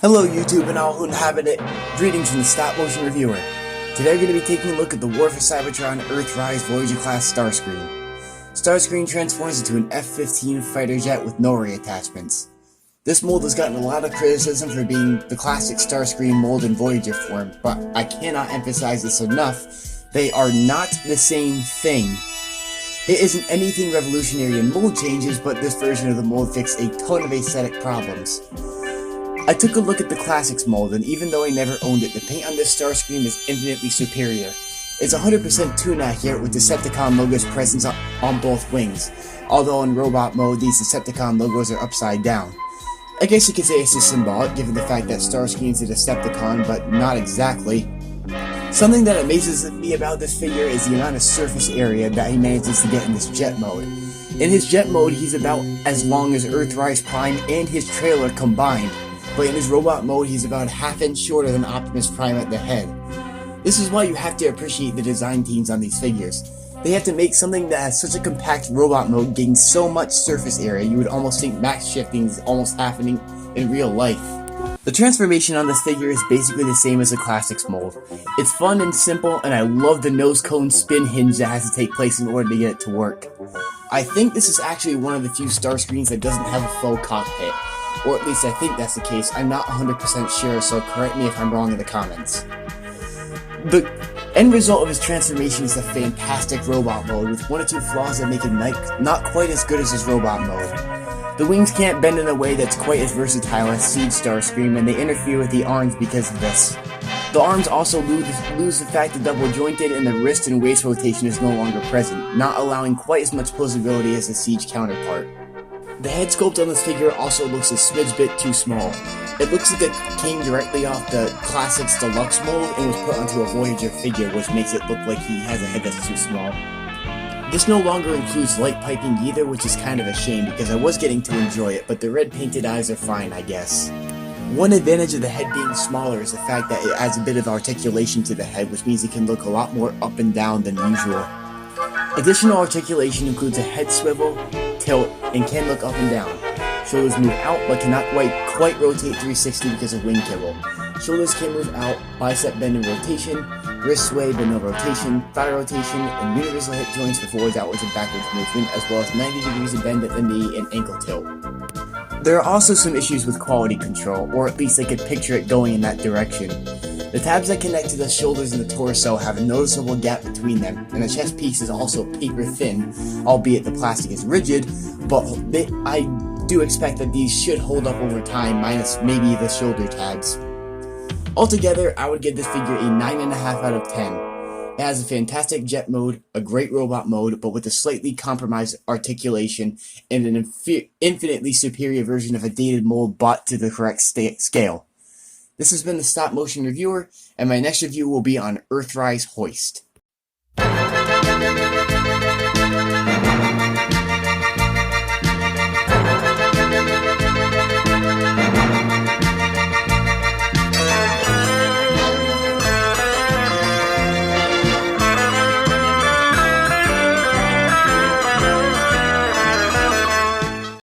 Hello YouTube and all who inhabit it. Greetings from the Stop Motion Reviewer. Today we're going to be taking a look at the War for Cybertron Earthrise Voyager class Starscream. Starscream transforms into an F-15 fighter jet with nori attachments. This mold has gotten a lot of criticism for being the classic Starscream mold in Voyager form, but I cannot emphasize this enough. They are not the same thing. It isn't anything revolutionary in mold changes, but this version of the mold fixed a ton of aesthetic problems. I took a look at the Classics mold, and even though I never owned it, the paint on this Starscream is infinitely superior. It's 100% toon accurate with Decepticon logos present on both wings, although in robot mode these Decepticon logos are upside down. I guess you could say it's just symbolic given the fact that Starscream's a Decepticon, but not exactly. Something that amazes me about this figure is the amount of surface area that he manages to get in this jet mode. In his jet mode, he's about as long as Earthrise Prime and his trailer combined. But in his robot mode, he's about a half inch shorter than Optimus Prime at the head. This is why you have to appreciate the design teams on these figures. They have to make something that has such a compact robot mode gain so much surface area you would almost think max shifting is almost happening in real life. The transformation on this figure is basically the same as the Classics mold. It's fun and simple, and I love the nose cone spin hinge that has to take place in order to get it to work. I think this is actually one of the few Starscreams that doesn't have a faux cockpit. Or at least I think that's the case. I'm not 100% sure, so correct me if I'm wrong in the comments. The end result of his transformation is a fantastic robot mode, with one or two flaws that make it not quite as good as his robot mode. The wings can't bend in a way that's quite as versatile as Siege Starscream, and they interfere with the arms because of this. The arms also lose the fact that double jointed, and the wrist and waist rotation is no longer present, not allowing quite as much posability as the Siege counterpart. The head sculpt on this figure also looks a smidge bit too small. It looks like it came directly off the Classics Deluxe mold and was put onto a Voyager figure, which makes it look like he has a head that's too small. This no longer includes light piping either, which is kind of a shame because I was getting to enjoy it, but the red painted eyes are fine, I guess. One advantage of the head being smaller is the fact that it adds a bit of articulation to the head, which means it can look a lot more up and down than usual. Additional articulation includes a head swivel, tilt, and can look up and down. Shoulders move out but cannot quite rotate 360 because of wing kibble. Shoulders can move out, bicep bend and rotation, wrist sway but no rotation, thigh rotation, and universal hip joints for forwards, outwards, and backwards movement, as well as 90 degrees of bend at the knee and ankle tilt. There are also some issues with quality control, or at least I could picture it going in that direction. The tabs that connect to the shoulders and the torso have a noticeable gap between them, and the chest piece is also paper thin, albeit the plastic is rigid, but I do expect that these should hold up over time, minus maybe the shoulder tabs. Altogether, I would give this figure a 9.5 out of 10. It has a fantastic jet mode, a great robot mode, but with a slightly compromised articulation, and an infinitely superior version of a dated mold bought to the correct scale. This has been the Stop Motion Reviewer, and my next review will be on Earthrise Hoist.